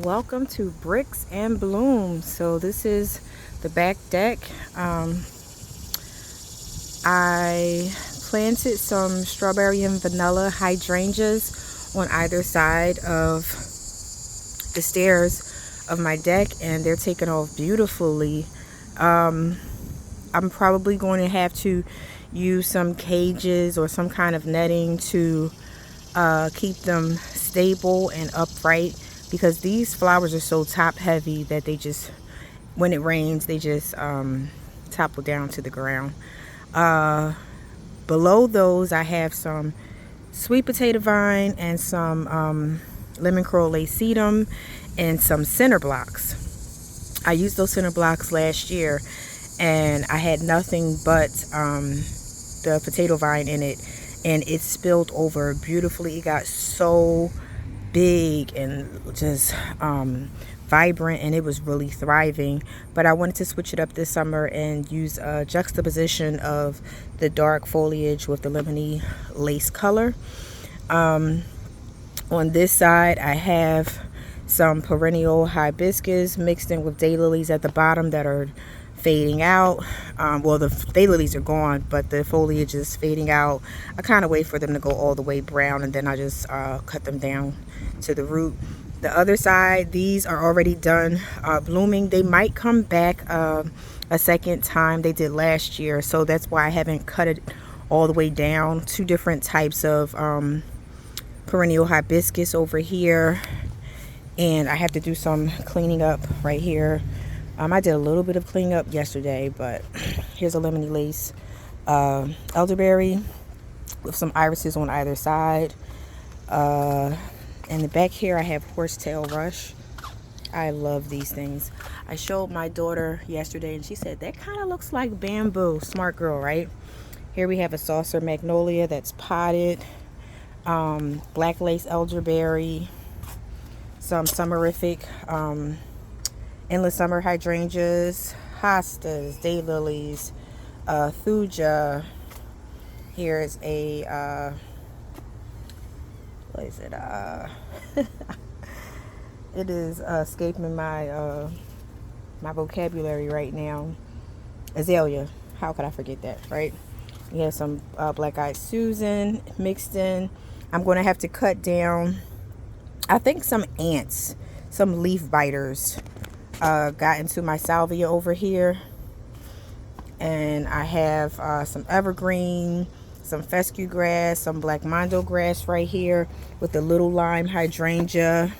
Welcome to Bricks and Blooms. So this is the back deck. I planted some strawberry and vanilla hydrangeas on either side of the stairs of my deck, and they're taking off beautifully. I'm probably going to have to use some cages or some kind of netting to keep them stable and upright, because these flowers are so top heavy that they just, when it rains, they just topple down to the ground. Below those, I have some sweet potato vine and some lemon curl lacetum and some center blocks. I used those center blocks last year and I had nothing but the potato vine in it, and it spilled over beautifully. It got so big and just vibrant, and it was really thriving. But I wanted to switch it up this summer and use a juxtaposition of the dark foliage with the lemony lace color. On this side, I have some perennial hibiscus mixed in with daylilies at the bottom that are fading out. Well, the daylilies are gone, but the foliage is fading out. I kind of wait for them to go all the way brown, and then I just cut them down to the root. The other side, these are already done blooming. They might come back a second time. They did last year, so that's why I haven't cut it all the way down. Two different types of perennial hibiscus over here, and I have to do some cleaning up right here. I did a little bit of cleaning up yesterday, but here's a lemony lace elderberry with some irises on either side. In the back here, I have horsetail rush. I love these things. I showed my daughter yesterday, and she said, that kind of looks like bamboo. Smart girl, right? Here we have a saucer magnolia that's potted. Black lace elderberry. Some summerific endless summer hydrangeas, hostas, daylilies, thuja. Here's a what is it? It is escaping my my vocabulary right now. Azalea. How could I forget that, right? We have some black-eyed Susan mixed in. I'm going to have to cut down, I think, some ants, some leaf biters got into my salvia over here. And I have some evergreen, some fescue grass, some black mondo grass right here with the little lime hydrangea,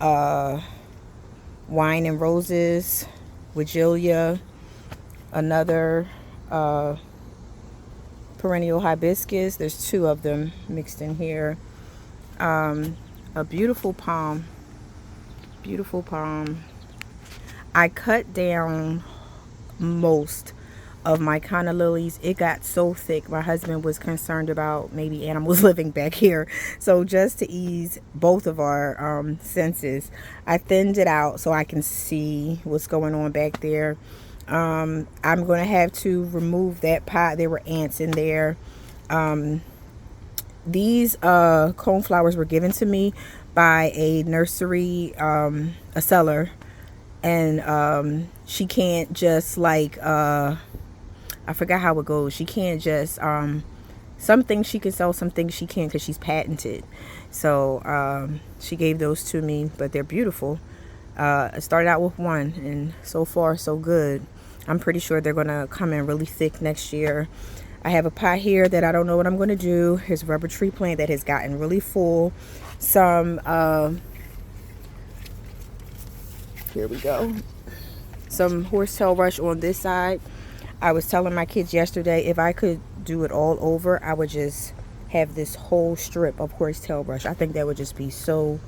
wine and roses, wigelia, another perennial hibiscus. There's two of them mixed in here. A beautiful palm. Beautiful palm. I cut down most of my canna lilies. It got so thick. My husband was concerned about maybe animals living back here. So just to ease both of our senses, I thinned it out so I can see what's going on back there. I'm going to have to remove that pot. There were ants in there. These coneflowers were given to me by a nursery, a seller, and she can't just like I forgot how it goes. She can't just some things she can sell, some things she can't, because she's patented. So she gave those to me, but they're beautiful. I started out with one, and so far so good. I'm pretty sure they're gonna come in really thick next year. I have a pot here that I don't know what I'm going to do. Here's a rubber tree plant that has gotten really full. Some, here we go. Some horsetail rush on this side. I was telling my kids yesterday, if I could do it all over, I would just have this whole strip of horsetail rush. I think that would just be so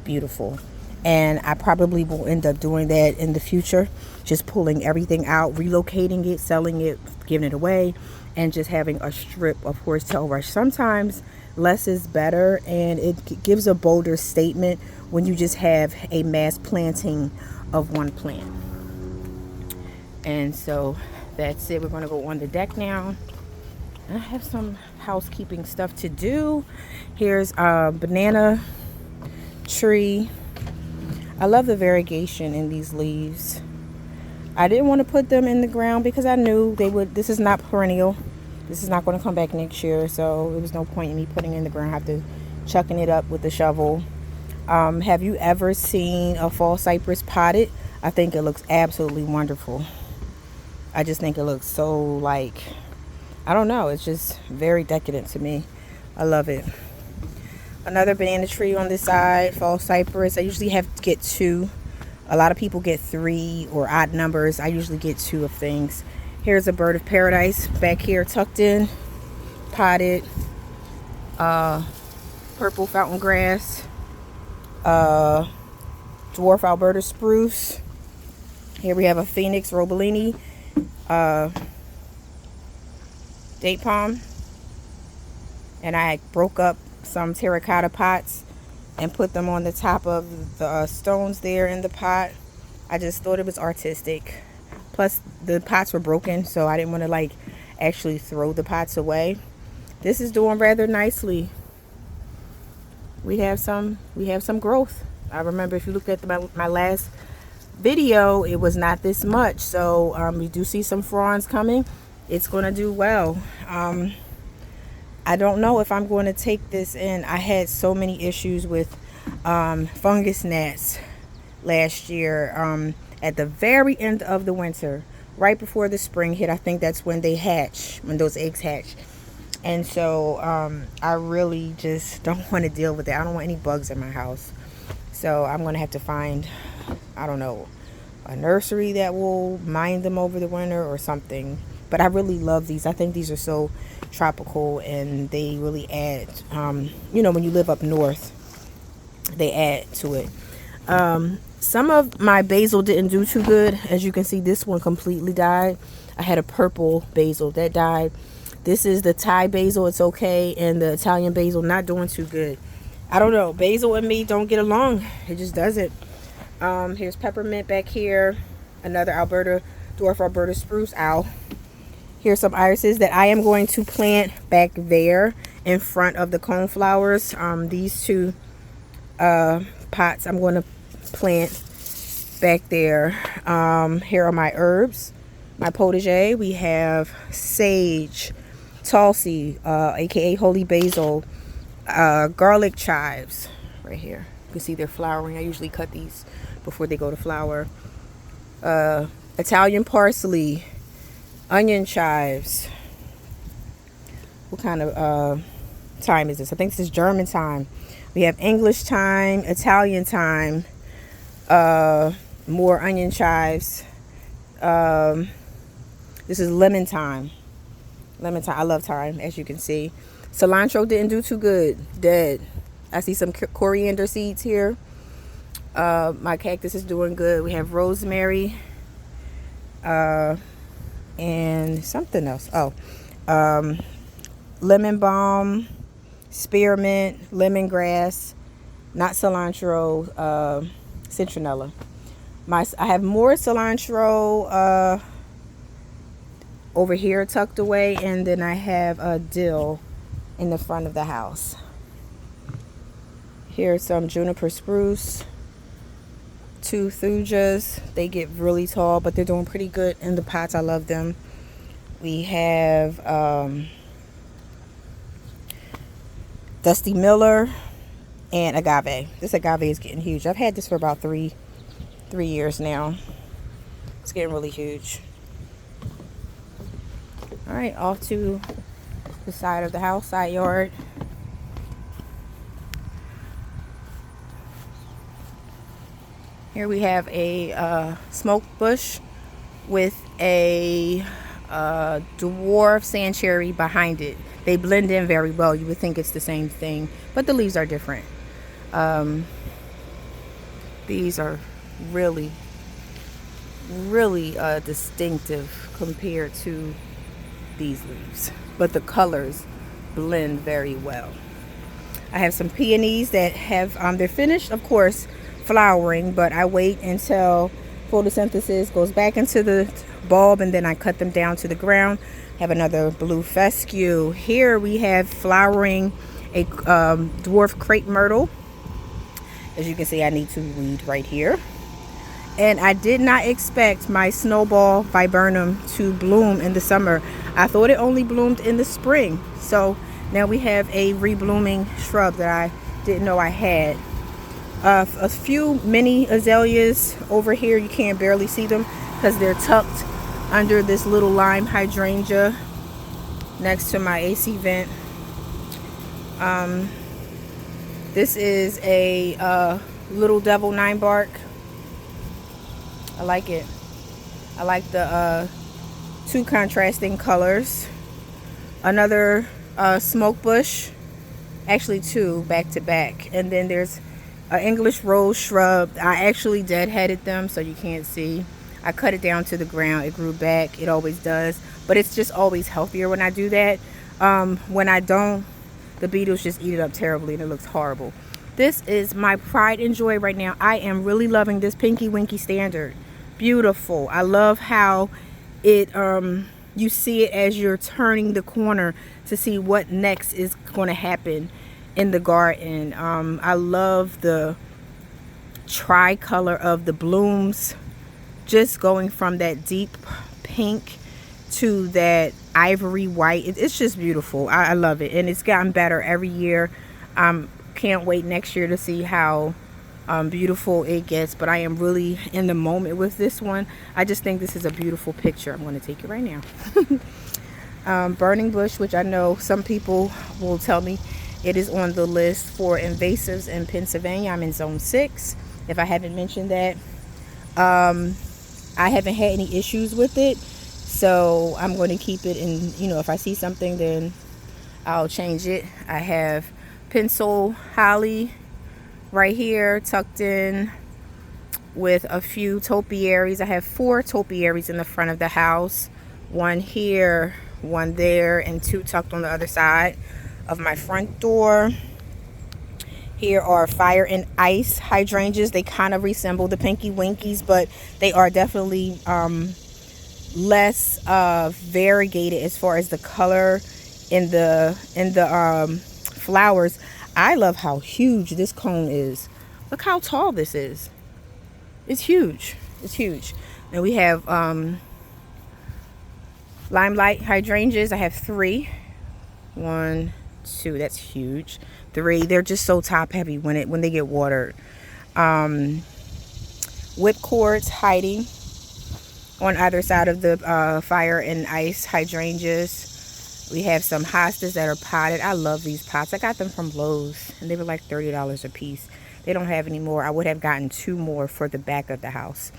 beautiful. And I probably will end up doing that in the future. Just pulling everything out, relocating it, selling it, giving it away, and just having a strip of horsetail rush. Sometimes less is better, and it gives a bolder statement when you just have a mass planting of one plant. And so that's it. We're going to go on the deck now. I have some housekeeping stuff to do. Here's a banana tree. I love the variegation in these leaves. I didn't want to put them in the ground because I knew they would. This is not perennial. This is not going to come back next year, so there was no point in me putting it in the ground. I have to chucking it up with the shovel. Have you ever seen a fall cypress potted? I think it looks absolutely wonderful. I just think it looks so, like, I don't know, it's just very decadent to me. I love it. Another banana tree on this side, fall cypress. I usually have to get 2. A lot of people get 3 or odd numbers. I usually get 2 of things. Here's a bird of paradise back here tucked in, potted. Purple fountain grass, dwarf Alberta spruce. Here we have a phoenix robellini, date palm, and I broke up some terracotta pots and put them on the top of the stones there in the pot. I just thought it was artistic. Plus the pots were broken, so I didn't want to like actually throw the pots away. This is doing rather nicely. We have some growth. I remember if you looked at my last video, it was not this much. So you do see some fronds coming. It's going to do well. I don't know if I'm going to take this in. I had so many issues with fungus gnats last year at the very end of the winter, right before the spring hit. I think that's when they hatch, when those eggs hatch. And so I really just don't want to deal with it. I don't want any bugs in my house. So I'm going to have to find, I don't know, a nursery that will mind them over the winter or something. But I really love these. I think these are so tropical, and they really add, you know, when you live up north, they add to it. Some of my basil didn't do too good. As you can see, this one completely died. I had a purple basil that died. This is the Thai basil, it's okay, and the Italian basil not doing too good. I don't know, basil and me don't get along. It just doesn't. Here's peppermint back here, another dwarf Alberta spruce. Ow. Here's some irises that I am going to plant back there in front of the coneflowers. These 2 pots I'm going to plant back there. Here are my herbs, my potager. We have sage, tulsi, aka holy basil, garlic chives right here. You can see they're flowering. I usually cut these before they go to flower. Italian parsley, onion chives. What kind of thyme is this? I think this is German thyme. We have English thyme, Italian thyme, more onion chives. This is lemon thyme. Lemon thyme. I love thyme, as you can see. Cilantro didn't do too good. Dead. I see some coriander seeds here. My cactus is doing good. We have rosemary. And something else. Lemon balm, spearmint, lemongrass, not cilantro, citronella. I have more cilantro over here tucked away, and then I have a dill in the front of the house. Here's some juniper spruce, 2 thujas. They get really tall, but they're doing pretty good in the pots. I love them. We have Dusty Miller and agave. This agave is getting huge. I've had this for about three years now. It's getting really huge. All right, off to the side of the house, side yard. Here we have a smoke bush with a dwarf sand cherry behind it. They blend in very well. You would think it's the same thing, but the leaves are different. These are really distinctive compared to these leaves, but the colors blend very well. I have some peonies that have they're finished, of course, flowering, but I wait until photosynthesis goes back into the bulb, and then I cut them down to the ground. Have another blue fescue. Here we have flowering a dwarf crepe myrtle. As you can see, I need to weed right here. And I did not expect my snowball viburnum to bloom in the summer. I thought it only bloomed in the spring. So now we have a reblooming shrub that I didn't know I had. A few mini azaleas over here. You can't barely see them because they're tucked under this little lime hydrangea next to my AC vent. This is a Little Devil 9 bark. I like it. I like the two contrasting colors. Another smoke bush, actually two back to back. And then there's an English rose shrub. I actually deadheaded them so you can't see. I cut it down to the ground. It grew back. It always does. But it's just always healthier when I do that. When I don't, the beetles just eat it up terribly and it looks horrible. This is my pride and joy right now. I am really loving this Pinky Winky Standard. Beautiful. I love how it you see it as you're turning the corner to see what next is going to happen in the garden. I love the tricolor of the blooms, just going from that deep pink to that ivory white. It's just beautiful. I love it, and it's gotten better every year. Can't wait next year to see how beautiful it gets, but I am really in the moment with this one. I just think this is a beautiful picture. I'm going to take it right now. Burning bush, which I know some people will tell me it is on the list for invasives in Pennsylvania. I'm in zone 6, if I haven't mentioned that. I haven't had any issues with it, so I'm going to keep it in. You know, if I see something, then I'll change it. I have pencil holly right here tucked in with a few topiaries. I have 4 topiaries in the front of the house, one here, one there, and 2 tucked on the other side of my front door. Here are fire and ice hydrangeas. They kind of resemble the Pinky Winkies, but they are definitely less variegated as far as the color in the flowers. I love how huge this cone is. Look how tall this is. It's huge. It's huge. And we have limelight hydrangeas. I have 3. 1, 2. That's huge. 3. They're just so top heavy when they get watered. Whipcords hiding on either side of the fire and ice hydrangeas. We have some hostas that are potted. I love these pots. I got them from Lowe's, and they were like $30 a piece. They don't have any more. I would have gotten 2 more for the back of the house.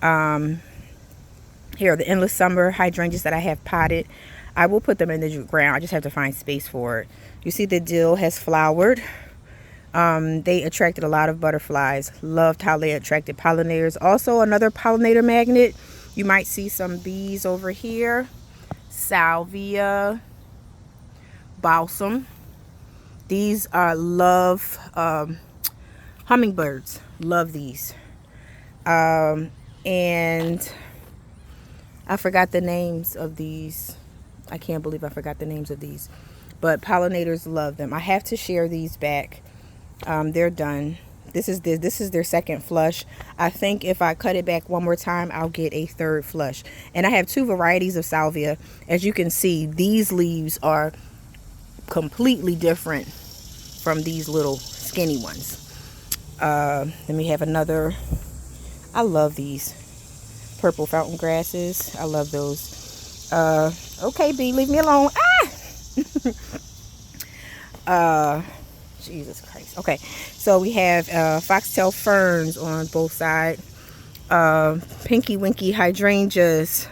Here are the endless summer hydrangeas that I have potted. I will put them in the ground. I just have to find space for it. You see the dill has flowered. They attracted a lot of butterflies. Loved how they attracted pollinators. Also, another pollinator magnet. You might see some bees over here. Salvia, balsam. These are love hummingbirds. Love these. And I forgot the names of these. I can't believe I forgot the names of these. But pollinators love them. I have to share these back. They're done. This is their second flush. I think if I cut it back one more time, I'll get a 3rd flush. And I have 2 varieties of salvia. As you can see, these leaves are completely different from these little skinny ones. Then we have another. I love these purple fountain grasses. I love those. Okay, bee, leave me alone. Jesus Christ. Okay, so we have foxtail ferns on both sides. Pinky Winky hydrangeas.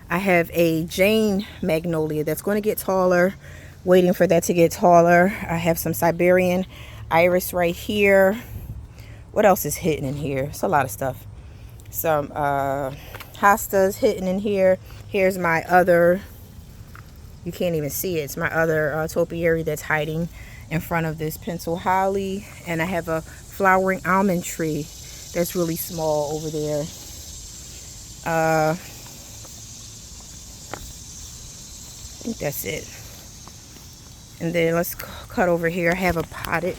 I have a Jane magnolia that's going to get taller. Waiting for that to get taller. I have some Siberian iris right here. What else is hidden in here? It's a lot of stuff. Some hostas hidden in here. Here's my other. You can't even see it. It's my other topiary that's hiding in front of this pencil holly. And I have a flowering almond tree that's really small over there. I think that's it. And then let's cut over here. I have a potted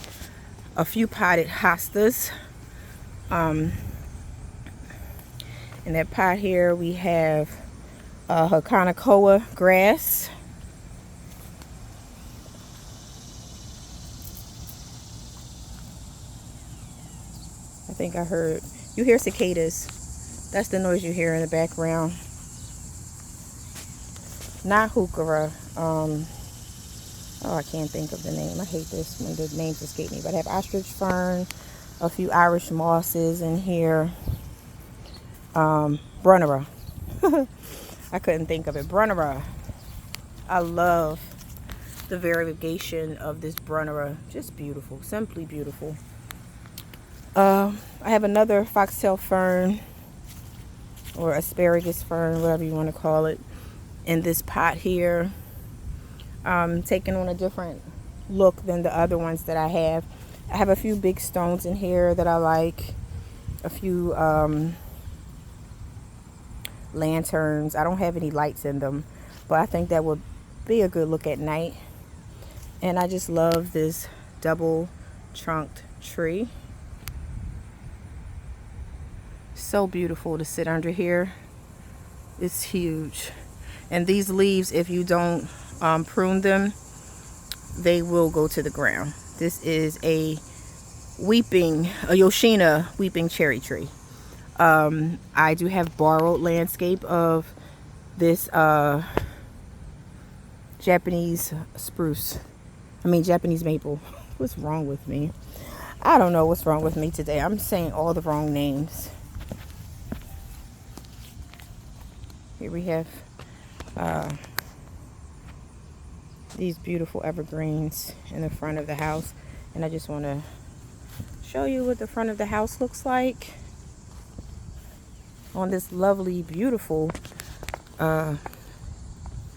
a few potted hostas. In that pot here we have Hikanakoa grass. I think I heard, you hear cicadas. That's the noise you hear in the background. Not heuchera. Oh, I can't think of the name. I hate this when the names escape me. But I have ostrich fern, a few Irish mosses in here. Brunnera. I couldn't think of it. Brunnera. I love the variegation of this Brunnera. Just beautiful. Simply beautiful. I have another foxtail fern or asparagus fern, whatever you want to call it, in this pot here. Taking on a different look than the other ones that I have. I have a few big stones in here that I like. A few lanterns. I don't have any lights in them, but I think that would be a good look at night. And I just love this double trunked tree. So beautiful to sit under here. It's huge. And these leaves, if you don't prune them, they will go to the ground. This is a Yoshino weeping cherry tree. I do have borrowed landscape of this Japanese maple. What's wrong with me? I don't know what's wrong with me today. I'm saying all the wrong names. Here we have these beautiful evergreens in the front of the house, and I just want to show you what the front of the house looks like on this lovely, beautiful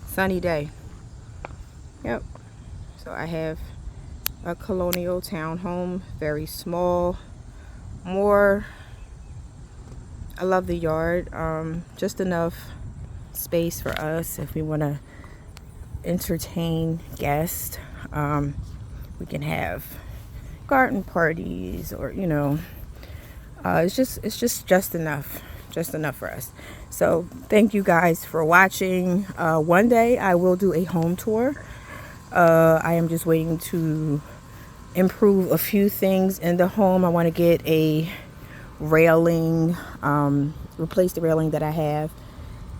sunny day. Yep. So I have a colonial townhome, very small. I love the yard. Just enough space for us if we want to entertain guests. We can have garden parties, or it's just enough for us. So thank you guys for watching. One day I will do a home tour. I am just waiting to improve a few things in the home. I want to get a railing, replace the railing that I have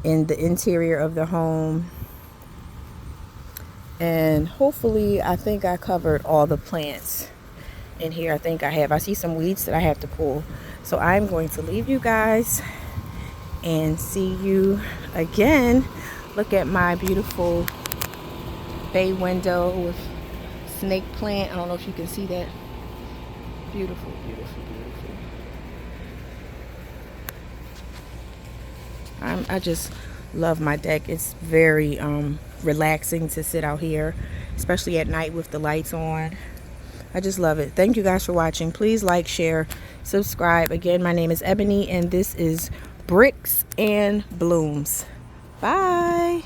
in the interior of the home. And hopefully, I think I covered all the plants in here. I see some weeds that I have to pull. So I'm going to leave you guys and see you again. Look at my beautiful bay window with snake plant. I don't know if you can see that. Beautiful, beautiful, beautiful. I just love my deck. It's very relaxing to sit out here, especially at night with the lights on. I just love it. Thank you guys for watching. Please like, share, subscribe. Again, my name is Ebony, and this is Bricks and Blooms. Bye.